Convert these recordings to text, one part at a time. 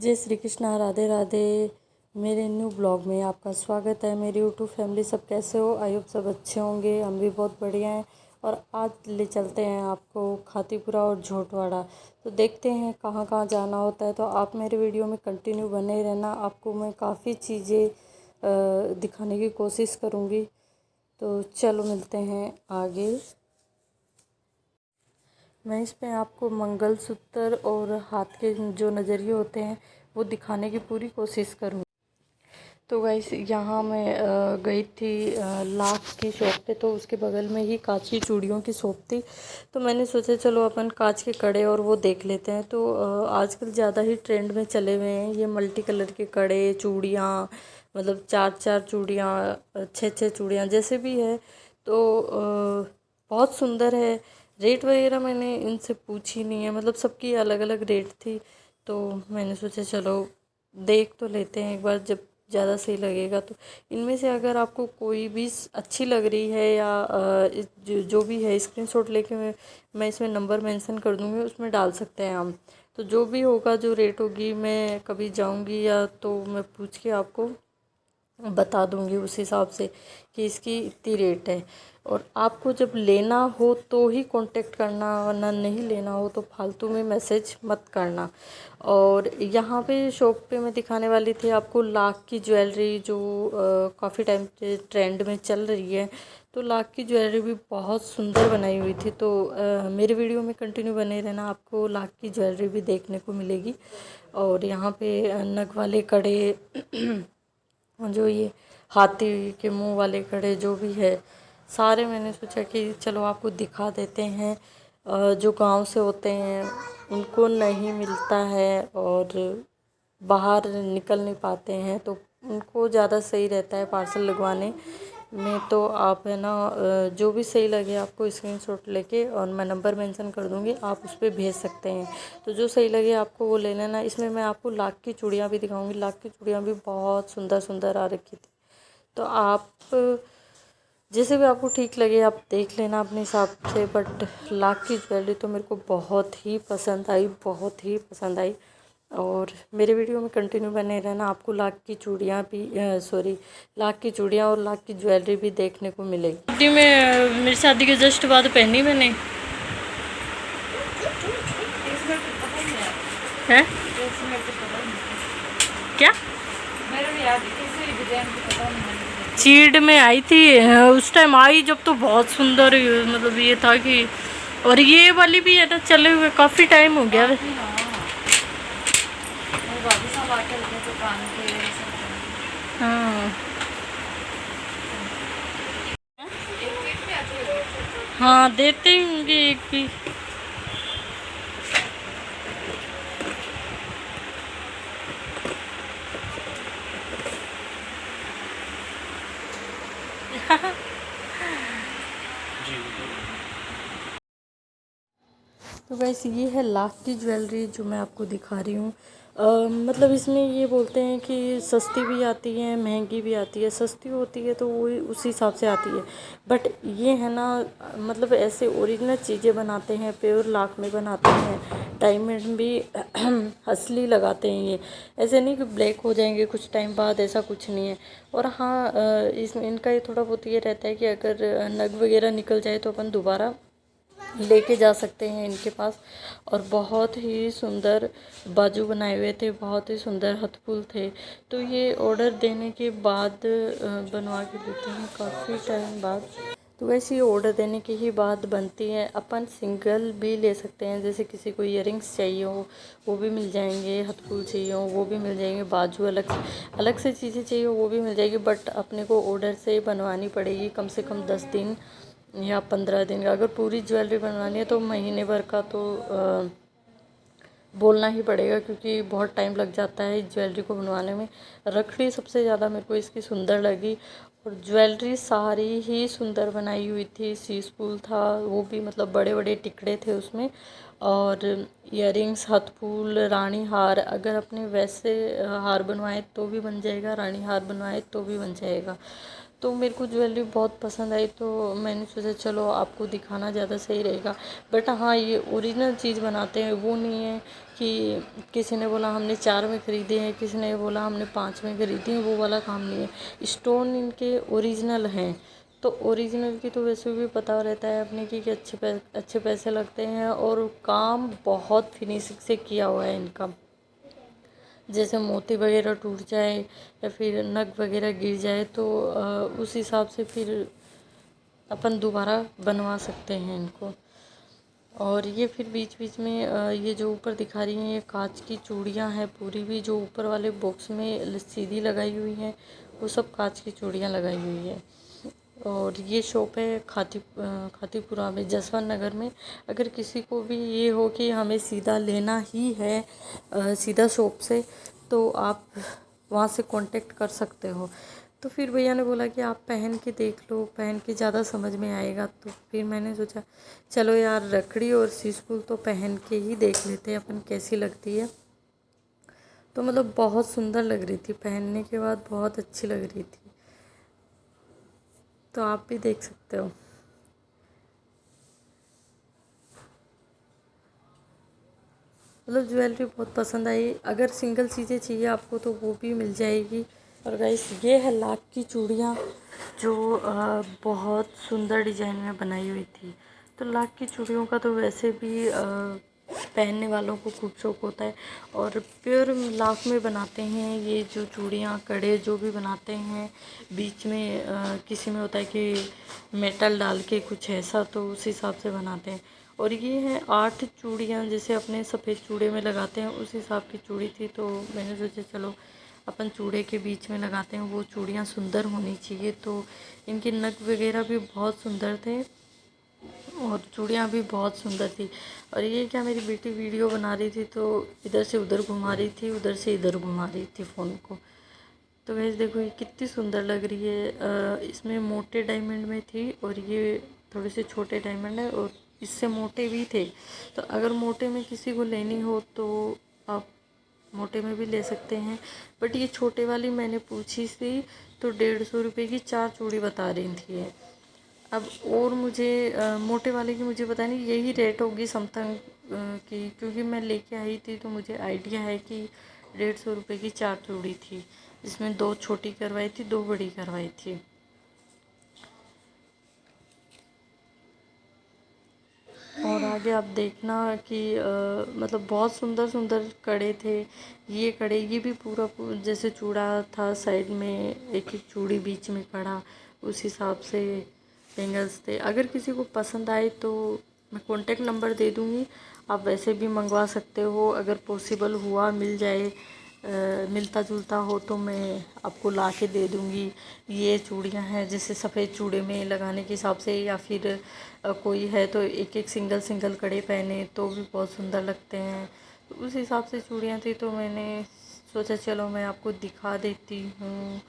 जय श्री कृष्णा, राधे राधे। मेरे new blog में आपका स्वागत है। मेरी यूट्यूब फैमिली सब कैसे हो? आई होप सब अच्छे होंगे। हम भी बहुत बढ़िया हैं। और आज ले चलते हैं आपको खातीपुरा और झोटवाड़ा। तो देखते हैं कहाँ कहाँ जाना होता है। तो आप मेरे वीडियो में कंटिन्यू बने रहना। आपको मैं काफ़ी चीज़ें दिखाने की कोशिश करूँगी। तो चलो मिलते हैं आगे। मैं इस पे आपको मंगलसूत्र और हाथ के जो नज़रिए होते हैं वो दिखाने की पूरी कोशिश करूँगी। तो गाइस यहाँ मैं गई थी लाख की शॉप पे, तो उसके बगल में ही कांच की चूड़ियों की शॉप थी। तो मैंने सोचा चलो अपन कांच के कड़े और वो देख लेते हैं। तो आजकल ज़्यादा ही ट्रेंड में चले हुए हैं ये मल्टी कलर के कड़े, चूड़ियाँ, मतलब चार चार चूड़ियाँ, छः छः चूड़ियाँ, जैसे भी है। तो बहुत सुंदर है। रेट वगैरह मैंने इनसे पूछी नहीं है, मतलब सबकी अलग अलग रेट थी। तो मैंने सोचा चलो देख तो लेते हैं एक बार, जब ज़्यादा सही लगेगा तो। इनमें से अगर आपको कोई भी अच्छी लग रही है या जो भी है, स्क्रीनशॉट लेके मैं इसमें नंबर मेंशन कर दूँगी, उसमें डाल सकते हैं हम। तो जो भी होगा, जो रेट होगी, मैं कभी जाऊँगी या तो मैं पूछ के आपको बता दूंगी उस हिसाब से कि इसकी इतनी रेट है। और आपको जब लेना हो तो ही कांटेक्ट करना, वरना नहीं लेना हो तो फालतू में मैसेज मत करना। और यहाँ पे शॉप पे मैं दिखाने वाली थी आपको लाख की ज्वेलरी, जो काफ़ी टाइम से ट्रेंड में चल रही है। तो लाख की ज्वेलरी भी बहुत सुंदर बनाई हुई थी। तो मेरे वीडियो में कंटिन्यू बने रहना, आपको लाख की ज्वेलरी भी देखने को मिलेगी। और यहाँ पे नग वाले कड़े जो ये हाथी के मुंह वाले कड़े जो भी है, सारे मैंने सोचा कि चलो आपको दिखा देते हैं। जो गांव से होते हैं उनको नहीं मिलता है और बाहर निकल नहीं पाते हैं, तो उनको ज़्यादा सही रहता है पार्सल लगवाने में। तो आप है ना, जो भी सही लगे आपको स्क्रीनशॉट लेके, और मैं नंबर मेंशन कर दूंगी, आप उस पर भेज सकते हैं। तो जो सही लगे आपको वो ले लेना। इसमें मैं आपको लाख की चूड़ियाँ भी दिखाऊंगी। लाख की चूड़ियाँ भी बहुत सुंदर सुंदर आ रखी थी। तो आप जैसे भी आपको ठीक लगे आप देख लेना अपने हिसाब से। बट लाख की ज्वेलरी तो मेरे को बहुत ही पसंद आई, बहुत ही पसंद आई। और मेरे वीडियो में कंटिन्यू बने रहना, आपको लाख की चूड़ियाँ भी सॉरी लाख की चूड़ियाँ और लाख की ज्वेलरी भी देखने को मिलेगी। शादी में, मेरी शादी के जस्ट बाद पहनी मैंने है क्या चीड़ में आई थी उस टाइम आई जब, तो बहुत सुंदर, मतलब ये था कि। और ये वाली भी है ना, चले हुए काफ़ी टाइम हो गया। हाँ हाँ, देते होंगे एक भी। तो वैसे ये है लाख की ज्वेलरी जो मैं आपको दिखा रही हूँ। मतलब इसमें ये बोलते हैं कि सस्ती भी आती है, महंगी भी आती है। सस्ती होती है तो वो उस हिसाब से आती है। बट ये है ना, मतलब ऐसे ओरिजिनल चीज़ें बनाते हैं, प्योर लाख में बनाते हैं। डायमंड भी असली लगाते हैं ये, ऐसे नहीं कि ब्लैक हो जाएंगे कुछ टाइम बाद, ऐसा कुछ नहीं है। और हाँ, इसमें इनका ये थोड़ा बहुत ये रहता है कि अगर नग वगैरह निकल जाए तो अपन दोबारा लेके जा सकते हैं इनके पास। और बहुत ही सुंदर बाजू बनाए हुए थे, बहुत ही सुंदर हथफुल थे। तो ये ऑर्डर देने के बाद बनवा के देते हैं काफ़ी टाइम बाद। तो वैसे ये ऑर्डर देने के ही बाद बनती है। अपन सिंगल भी ले सकते हैं, जैसे किसी को इयरिंग्स चाहिए हो वो भी मिल जाएंगे, हथफुल चाहिए हो वो भी मिल जाएंगे, बाजू अलग से चीज़ें चाहिए हो वो भी मिल जाएगी। बट अपने को ऑर्डर से बनवानी पड़ेगी, कम से कम 10 दिन या 15 दिन का। अगर पूरी ज्वेलरी बनवानी है तो महीने भर का तो बोलना ही पड़ेगा, क्योंकि बहुत टाइम लग जाता है इस ज्वेलरी को बनवाने में। रखड़ी सबसे ज़्यादा मेरे को इसकी सुंदर लगी। और ज्वेलरी सारी ही सुंदर बनाई हुई थी। सीसफुल था वो भी, मतलब बड़े बड़े टिकड़े थे उसमें। और इयरिंग्स, हथफूल, रानी हार, अगर अपने वैसे हार बनवाए तो भी बन जाएगा, रानी हार बनवाए तो भी बन जाएगा। तो मेरे को ज्वेलरी बहुत पसंद आई, तो मैंने सोचा चलो आपको दिखाना ज़्यादा सही रहेगा। बट हाँ, ये ओरिजिनल चीज़ बनाते हैं, वो नहीं है कि किसी ने बोला हमने 4 में ख़रीदे हैं, किसी ने बोला हमने 5 में ख़रीदे हैं, वो वाला काम नहीं है। स्टोन इनके ओरिजिनल हैं, तो ओरिजिनल की तो वैसे भी पता रहता है अपने की कि अच्छे पैसे लगते हैं, और काम बहुत फिनिशिंग से किया हुआ है इनका। जैसे मोती वगैरह टूट जाए या फिर नग वगैरह गिर जाए तो उस हिसाब से फिर अपन दोबारा बनवा सकते हैं इनको। और ये फिर बीच बीच में ये जो ऊपर दिखा रही हैं ये कांच की चूड़ियाँ हैं पूरी भी, जो ऊपर वाले बॉक्स में सीधी लगाई हुई हैं वो सब कांच की चूड़ियाँ लगाई हुई है। और ये शॉप है खातीपुरा में, जसवंत नगर में। अगर किसी को भी ये हो कि हमें सीधा लेना ही है सीधा शॉप से, तो आप वहाँ से कांटेक्ट कर सकते हो। तो फिर भैया ने बोला कि आप पहन के देख लो, पहन के ज़्यादा समझ में आएगा। तो फिर मैंने सोचा चलो यार, रखड़ी और सीसफुल तो पहन के ही देख लेते हैं अपन कैसी लगती है। तो मतलब बहुत सुंदर लग रही थी, पहनने के बाद बहुत अच्छी लग रही थी। तो आप भी देख सकते हो। मतलब ज्वेलरी बहुत पसंद आई। अगर सिंगल चीज़ें चाहिए आपको तो वो भी मिल जाएगी। और गाइस ये है लाख की चूड़ियाँ, जो बहुत सुंदर डिजाइन में बनाई हुई थी। तो लाख की चूड़ियों का तो वैसे भी पहनने वालों को खूब शौक होता है, और प्योर लाख में बनाते हैं ये जो चूड़ियाँ कड़े जो भी बनाते हैं। बीच में किसी में होता है कि मेटल डाल के कुछ ऐसा, तो उस हिसाब से बनाते हैं। और ये है 8 चूड़ियाँ, जैसे अपने सफ़ेद चूड़े में लगाते हैं उस हिसाब की चूड़ी थी। तो मैंने सोचा चलो अपन चूड़े के बीच में लगाते हैं, वो चूड़ियाँ सुंदर होनी चाहिए। तो इनके नग वगैरह भी बहुत सुंदर थे और चूड़ियाँ भी बहुत सुंदर थी। और ये क्या, मेरी बेटी वीडियो बना रही थी तो इधर से उधर घुमा रही थी, उधर से इधर घुमा रही थी फ़ोन को। तो वैसे देखो ये कितनी सुंदर लग रही है। इसमें मोटे डायमंड में थी और ये थोड़े से छोटे डायमंड है, और इससे मोटे भी थे। तो अगर मोटे में किसी को लेनी हो तो आप मोटे में भी ले सकते हैं। बट ये छोटे वाली मैंने पूछी थी तो 150 रुपये की 4 चूड़ी बता रही थी ये। अब और मुझे मोटे वाले की मुझे पता नहीं यही रेट होगी समथिंग की, क्योंकि मैं लेके आई थी तो मुझे आइडिया है कि 150 रुपये की 4 चूड़ी थी, जिसमें 2 छोटी करवाई थी 2 बड़ी करवाई थी। और आगे आप देखना कि मतलब बहुत सुंदर सुंदर कड़े थे। ये कड़े ये भी जैसे चूड़ा था साइड में, एक एक चूड़ी बीच में कड़ा, उस हिसाब से बैंगल्स थे। अगर किसी को पसंद आए तो मैं कॉन्टेक्ट नंबर दे दूँगी, आप वैसे भी मंगवा सकते हो। अगर पॉसिबल हुआ मिल जाए मिलता जुलता हो तो मैं आपको ला के दे दूँगी। ये चूड़ियाँ हैं जैसे सफ़ेद चूड़े में लगाने के हिसाब से, या फिर कोई है तो एक एक सिंगल सिंगल कड़े पहने तो भी बहुत सुंदर लगते हैं। तो उस हिसाब से चूड़ियाँ थी, तो मैंने सोचा चलो मैं आपको दिखा देती हूँ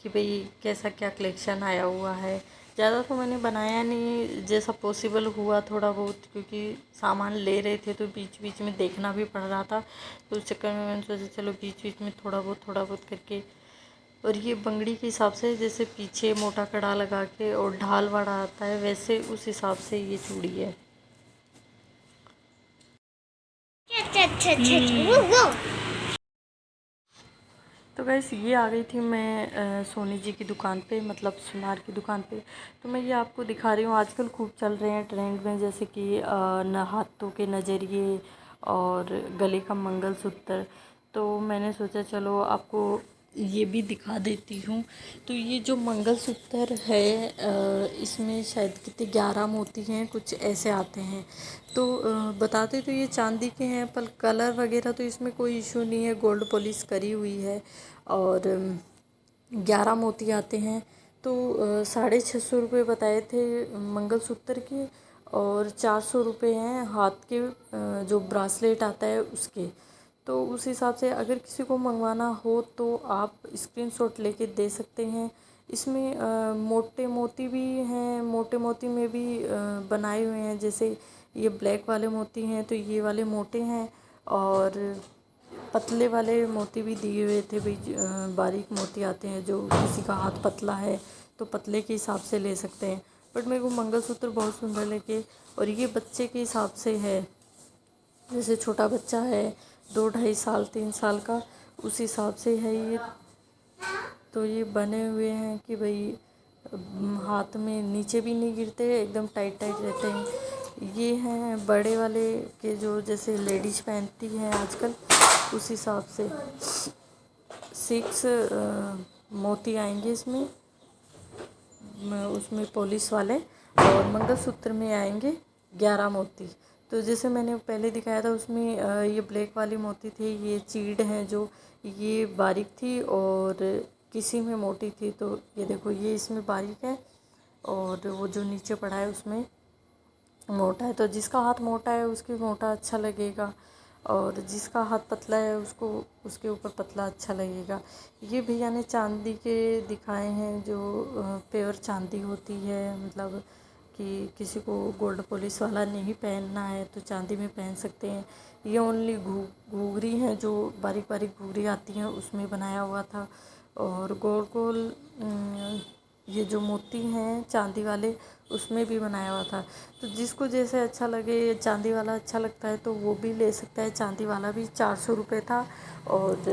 कि भाई कैसा क्या कलेक्शन आया हुआ है। ज़्यादा तो मैंने बनाया नहीं, जैसा पॉसिबल हुआ थोड़ा बहुत, क्योंकि सामान ले रहे थे तो बीच बीच में देखना भी पड़ रहा था। तो उस चक्कर में मैंने सोचा चलो बीच बीच में थोड़ा बहुत करके। और ये बंगड़ी के हिसाब से, जैसे पीछे मोटा कड़ा लगा के और ढाल वाड़ा आता है, वैसे उस हिसाब से ये चूड़ी है। तो गैस ये आ गई थी मैं सोनी जी की दुकान पे, मतलब सुनार की दुकान पे। तो मैं ये आपको दिखा रही हूँ, आजकल खूब चल रहे हैं ट्रेंड में, जैसे कि न हाथों के नजरिए और गले का मंगलसूत्र। तो मैंने सोचा चलो आपको ये भी दिखा देती हूँ। तो ये जो मंगलसूत्र है इसमें शायद कितने 11 मोती हैं, कुछ ऐसे आते हैं। तो बताते तो ये चांदी के हैं, पर कलर वगैरह तो इसमें कोई इशू नहीं है, गोल्ड पॉलिश करी हुई है। और 11 मोती आते हैं। तो 650 रुपये बताए थे मंगलसूत्र के, और 400 रुपये हैं हाथ के जो ब्रासलेट आता है उसके। तो उस हिसाब से अगर किसी को मंगवाना हो तो आप स्क्रीनशॉट लेके दे सकते हैं। इसमें मोटे मोती भी हैं, मोटे मोती में भी बनाए हुए हैं। जैसे ये ब्लैक वाले मोती हैं तो ये वाले मोटे हैं, और पतले वाले मोती भी दिए हुए थे भाई। बारीक मोती आते हैं जो किसी का हाथ पतला है तो पतले के हिसाब से ले सकते हैं। बट मेरे को मंगलसूत्र बहुत सुंदर लगे। और ये बच्चे के हिसाब से है, जैसे छोटा बच्चा है 2-2.5 साल 3 साल का, उस हिसाब से है ये। तो ये बने हुए हैं कि भाई हाथ में नीचे भी नहीं गिरते, एकदम टाइट टाइट रहते हैं। ये हैं बड़े वाले के, जो जैसे लेडीज पहनती हैं आजकल, उस हिसाब से 6 मोती आएंगे इसमें, उसमें पॉलिश वाले। और मंगलसूत्र में आएंगे 11 मोती। तो जैसे मैंने पहले दिखाया था उसमें ये ब्लैक वाली मोती थी, ये चीड़ हैं जो, ये बारीक थी और किसी में मोटी थी। तो ये देखो, ये इसमें बारीक है और वो जो नीचे पड़ा है उसमें मोटा है। तो जिसका हाथ मोटा है उसके मोटा अच्छा लगेगा, और जिसका हाथ पतला है उसको उसके ऊपर पतला अच्छा लगेगा। ये भैया ने चांदी के दिखाए हैं, जो प्योर चांदी होती है, मतलब कि किसी को गोल्ड पॉलिश वाला नहीं पहनना है तो चांदी में पहन सकते हैं। ये ओनली घूंघरी हैं, जो बारीक बारीक घूंघरी आती हैं उसमें बनाया हुआ था। और गोल गोल ये जो मोती हैं चांदी वाले, उसमें भी बनाया हुआ था। तो जिसको जैसे अच्छा लगे, चांदी वाला अच्छा लगता है तो वो भी ले सकता है। चांदी वाला भी 400 रुपये था और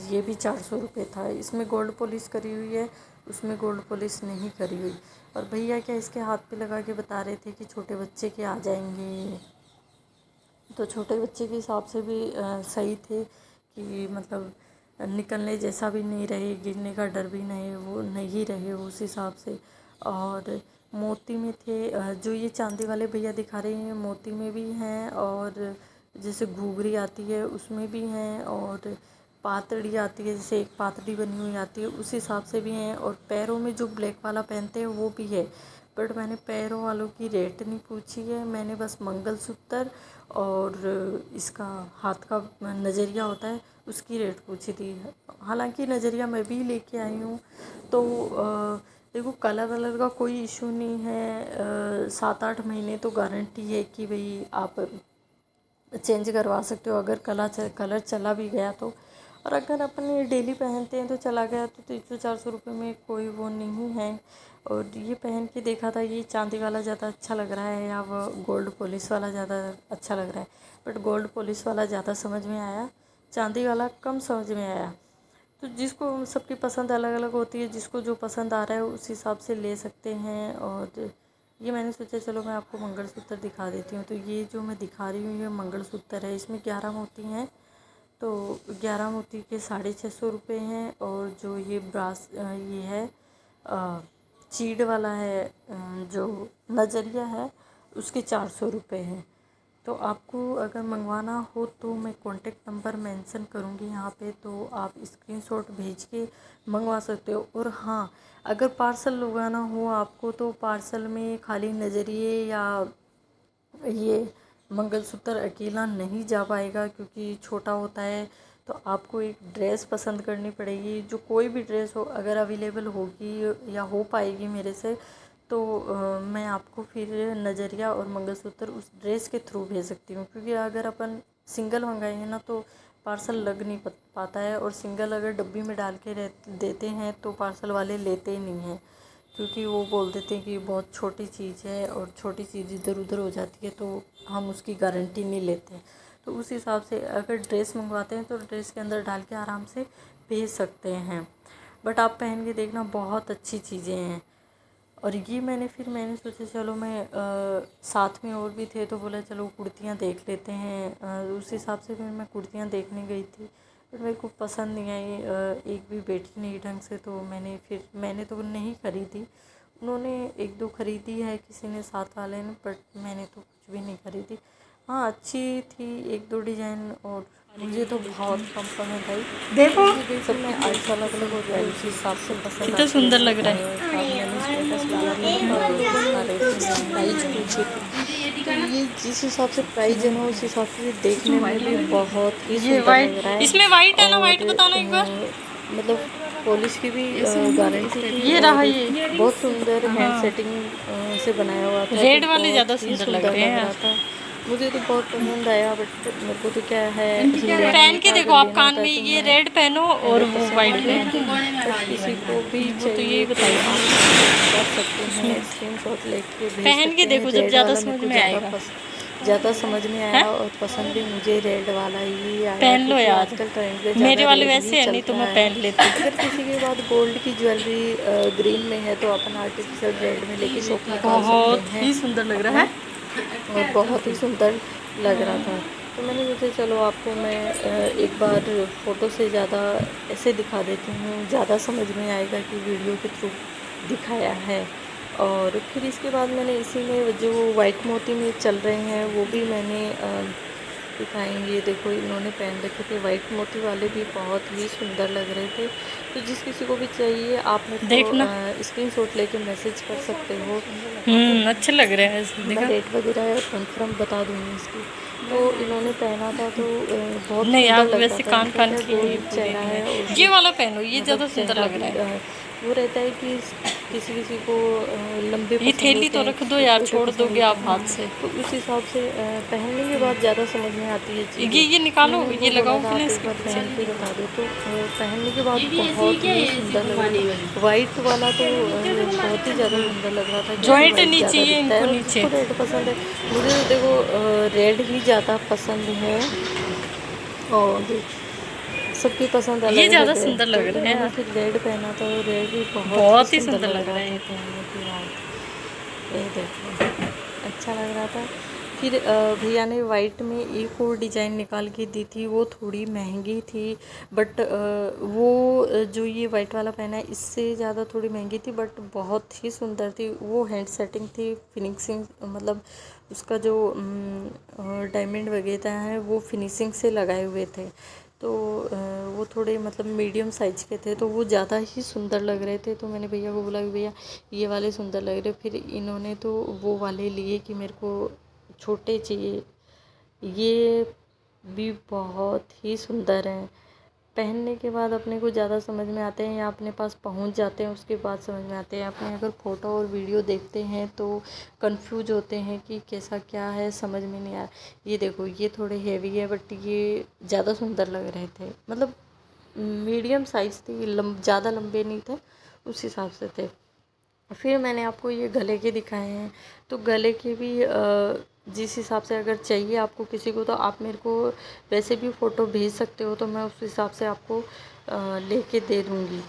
ये भी 400 रुपये था। इसमें गोल्ड पॉलिश करी हुई है, उसमें गोल्ड पॉलिश नहीं करी हुई। और भैया क्या इसके हाथ पे लगा के बता रहे थे कि छोटे बच्चे के आ जाएंगे, तो छोटे बच्चे के हिसाब से भी सही थे कि मतलब निकलने जैसा भी नहीं रहे, गिरने का डर भी नहीं, वो नहीं रहे उस हिसाब से। और मोती में थे, जो ये चांदी वाले भैया दिखा रहे हैं मोती में भी हैं, और जैसे घूंघरी आती है उसमें भी हैं, और पातड़ी आती है, जैसे एक पातड़ी बनी हुई आती है उस हिसाब से भी हैं। और पैरों में जो ब्लैक वाला पहनते हैं वो भी है। बट मैंने पैरों वालों की रेट नहीं पूछी है, मैंने बस मंगलसूत्र और इसका हाथ का नज़रिया होता है उसकी रेट पूछी थी। हालांकि नज़रिया मैं भी लेके आई हूँ। तो देखो, कलर वलर का कोई इशू नहीं है। 7-8 महीने तो गारंटी है कि भाई आप चेंज करवा सकते हो, अगर कलर चला भी गया तो। और अगर अपने डेली पहनते हैं तो चला गया तो 300-400 रुपये में कोई वो नहीं है। और ये पहन के देखा था, ये चांदी वाला ज़्यादा अच्छा लग रहा है या वो गोल्ड पॉलिश वाला ज़्यादा अच्छा लग रहा है। बट गोल्ड पॉलिश वाला ज़्यादा समझ में आया, चांदी वाला कम समझ में आया। तो जिसको, सबकी पसंद अलग अलग होती है, जिसको जो पसंद आ रहा है उस हिसाब से ले सकते हैं। और ये मैंने सोचा चलो मैं आपको मंगलसूत्र दिखा देती हूँ। तो ये जो मैं दिखा रही हूँ ये मंगलसूत्र है, इसमें 11 मोती हैं। तो 11 मोती के 650 रुपये हैं। और जो ये ब्रास ये है चीड़ वाला है, जो नज़रिया है, उसके 400 रुपये हैं। तो आपको अगर मंगवाना हो तो मैं कॉन्टेक्ट नंबर मेंशन करूँगी यहाँ पे, तो आप स्क्रीनशॉट भेज के मंगवा सकते हो। और हाँ, अगर पार्सल लगवाना हो आपको तो पार्सल में खाली नज़रिए या ये मंगलसूत्र अकेला नहीं जा पाएगा, क्योंकि छोटा होता है। तो आपको एक ड्रेस पसंद करनी पड़ेगी, जो कोई भी ड्रेस हो, अगर अवेलेबल होगी या हो पाएगी मेरे से, तो मैं आपको फिर नज़रिया और मंगलसूत्र उस ड्रेस के थ्रू भेज सकती हूँ। क्योंकि अगर अपन सिंगल मंगाएंगे ना तो पार्सल लग नहीं पाता है, और सिंगल अगर डब्बी में डाल के देते हैं तो पार्सल वाले लेते ही नहीं हैं, क्योंकि वो बोल देते हैं कि बहुत छोटी चीज़ है और छोटी चीज़ इधर उधर हो जाती है, तो हम उसकी गारंटी नहीं लेते। तो उस हिसाब से अगर ड्रेस मंगवाते हैं तो ड्रेस के अंदर डाल के आराम से भेज सकते हैं। बट आप पहन के देखना, बहुत अच्छी चीज़ें हैं। और ये मैंने सोचा चलो मैं साथ में और भी थे तो बोला चलो कुर्तियाँ देख लेते हैं। उस हिसाब से फिर मैं कुर्तियाँ देखने गई थी, बट मेरे को पसंद नहीं आई, एक भी बैठी नहीं ढंग से। तो मैंने तो नहीं ख़रीदी, उन्होंने 1-2 ख़रीदी है किसी ने, साथ वाले ने, बट मैंने तो कुछ भी नहीं ख़रीदी। हाँ, अच्छी थी 1-2 डिज़ाइन, और मुझे तो बहुत कम पसंद आई। देखो सबकी टेस्ट अलग अलग होता है, उस हिसाब से पसंद कितना सुंदर लग रहा है। तो ये जिस हिसाब से प्राइस है ना, उस हिसाब से देखने में भी बहुत ही ये सुंदर लग रहा है। इसमें वाइट है ना, वाइट और बताना एक बार। मतलब पॉलिश की भी गारंटी थी, ये रहा, और ये बहुत सुंदर हैंड सेटिंग से बनाया हुआ था। रेड तो वाले ज़्यादा बहुत ही सुंदर लग रहे लग हैं। रहा था। मुझे तो बहुत पसंद आया, बट मेरे को तो क्या है पहन के देखो आप कान में, ये रेड पहनो और वो वाइट पहनो। किसी को भी वो तो चाहिए यही तो बताइए आप कर सकते हैं, स्क्रीनशॉट लेके भेज पहन के सकते हैं। देखो, जब रेड ज़्यादा वाला मेरे समझ को में आएगा। ज़्यादा समझ में है आया और पसंद भी मुझे रेड वाला ही आया, पहन लो क्योंकि यार, आजकल ट्रेंड पे मेरे ज़्यादा वाले रेड ही वैसे है, चल नहीं तो रहा मैं है। पहन लेती। अगर किसी के पास गोल्ड की ज्वेलरी ग्रीन में है तो अपन आर्टिफिशियल रेड में लेके शॉप निकाल सकते बहुत हैं ही सुंदर लग रहा अपना, है। और बहुत ही सुंदर लग रहा था। तो मैंने सोचा चलो आपको मैं एक बार फ़ोटो से ज़्यादा ऐसे दिखा देती हूँ, ज़्यादा समझ में आएगा कि वीडियो के थ्रू दिखाया है। और फिर इसके बाद मैंने इसी में जो वाइट मोती में चल रहे हैं वो भी मैंने दिखाएंगे। देखो इन्होंने पहन रखे थे वाइट मोती वाले, भी बहुत ही सुंदर लग रहे थे। तो जिस किसी को भी चाहिए आप मेरे देखना। को स्क्रीनशॉट लेके मैसेज कर सकते हो। अच्छे लग रहे हैं ऐसे, मैं देखा। रेट वगैरह कंफर्म बता दूँगी इसकी। तो इन्होंने पहना था तो बहुत नहीं सुंदर आप लग रहा वैसे था। कान इनका कान क्या के ये गोल्ड पूरे चेहरा नहीं है, और है, ये वाला पहनो, ये मतलब ज़्यादा सुंदर चेहरा लग भी रहा है। वो रहता है कि किसी किसी को लंबे ये पसंद थैली होते तो हैं, रख दो तो यार, छोटे छोड़ पसंद दोगे होते आप हैं। हाथ से। तो उस हिसाब से पहनने के बाद ज़्यादा समझ में आती है चीज़ें। ये निकालो, मैंने ये उनको बोला लगाओ था कि आप नहीं एक इसके बार पीछे। पहन के बता दो, तो पहनने के बाद बहुत ही सुंदर लग रहा था। वाइट वाला तो बहुत ही ज़्यादा सुंदर लग रहा था, क्योंकि जॉइंट वाइट नहीं ज़्यादा चाहिए दिखता है इनको और नीचे। जिसको रेड पसंद है। मुझे तो देखो रेड ही ज़्यादा पसंद है, और सबकी पसंद ये अलग है ज़्यादा रेड। सुंदर तो लग रहा है इन्होंने यार, फिर रेड पहना था, और रेड भी बहुत ही बहुत ही सुंदर सुंदर लग लग रहा रहा है था ये तो। पहनने के बाद। ये देखो अच्छा लग रहा था। फिर भैया ने वाइट में एक और डिज़ाइन निकाल के दी थी, वो थोड़ी महंगी थी, बट वो जो ये वाइट वाला पहना है इससे ज़्यादा थोड़ी महंगी थी, बट बहुत ही सुंदर थी। वो हैंड सेटिंग थी, फिनिशिंग मतलब उसका जो डायमंड वगैरह है वो फिनिशिंग से लगाए हुए थे। तो वो थोड़े मतलब मीडियम साइज के थे, तो वो ज़्यादा ही सुंदर लग रहे थे। तो मैंने भैया को बोला कि भैया ये वाले सुंदर लग रहे। फिर इन्होंने तो वो वाले लिए कि मेरे को छोटे चाहिए। ये भी बहुत ही सुंदर हैं, पहनने के बाद अपने को ज़्यादा समझ में आते हैं या अपने पास पहुंच जाते हैं, उसके बाद समझ में आते हैं। अपने अगर फ़ोटो और वीडियो देखते हैं तो कंफ्यूज होते हैं कि कैसा क्या है, समझ में नहीं आया। ये देखो ये थोड़े हेवी है, बट ये ज़्यादा सुंदर लग रहे थे, मतलब मीडियम साइज़ थी, ज़्यादा लंबे नहीं थे, उस हिसाब से थे। फिर मैंने आपको ये गले के दिखाए हैं, तो गले के भी जिस हिसाब से अगर चाहिए आपको किसी को, तो आप मेरे को वैसे भी फ़ोटो भेज सकते हो, तो मैं उस हिसाब से आपको लेके दे दूँगी।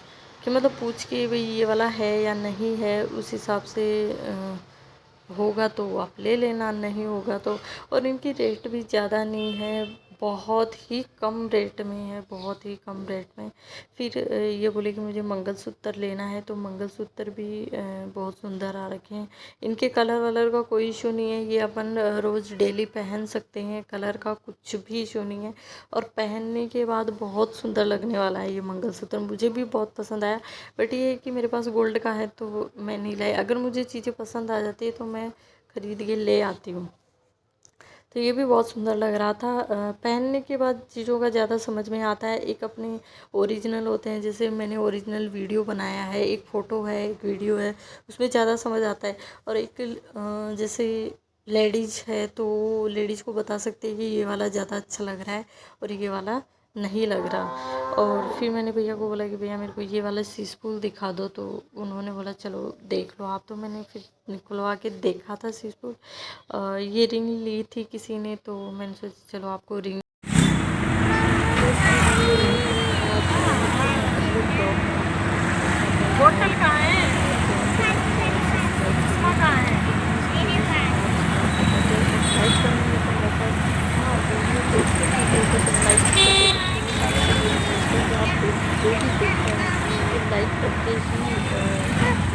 कि मतलब पूछ के भाई ये वाला है या नहीं है, उस हिसाब से होगा तो आप ले लेना, नहीं होगा तो। और इनकी रेट भी ज़्यादा नहीं है, बहुत ही कम रेट में है, बहुत ही कम रेट में। फिर ये बोले कि मुझे मंगलसूत्र लेना है, तो मंगलसूत्र भी बहुत सुंदर आ रखे हैं। इनके कलर वलर का कोई इशू नहीं है, ये अपन रोज़ डेली पहन सकते हैं, कलर का कुछ भी इशू नहीं है। और पहनने के बाद बहुत सुंदर लगने वाला है ये मंगलसूत्र, मुझे भी बहुत पसंद आया। बट ये है कि मेरे पास गोल्ड का है तो मैं नहीं लाई। अगर मुझे चीज़ें पसंद आ जाती है तो मैं ख़रीद के ले आती हूँ। तो ये भी बहुत सुंदर लग रहा था। पहनने के बाद चीज़ों का ज़्यादा समझ में आता है। एक अपने ओरिजिनल होते हैं, जैसे मैंने ओरिजिनल वीडियो बनाया है, एक फ़ोटो है, एक वीडियो है, उसमें ज़्यादा समझ आता है। और एक जैसे लेडीज़ है तो लेडीज़ को बता सकते हैं कि ये वाला ज़्यादा अच्छा लग रहा है और ये वाला नहीं लग रहा। और फिर मैंने भैया को बोला कि भैया मेरे को ये वाला सीसफुल दिखा दो, तो उन्होंने बोला चलो देख लो आप। तो मैंने फिर निकलवा के देखा था सीसफुल। ये रिंग ली थी किसी ने, तो मैंने सोचा चलो आपको रिंग होटल कहाँ है? चश्मा कहाँ है? लाइक करके ही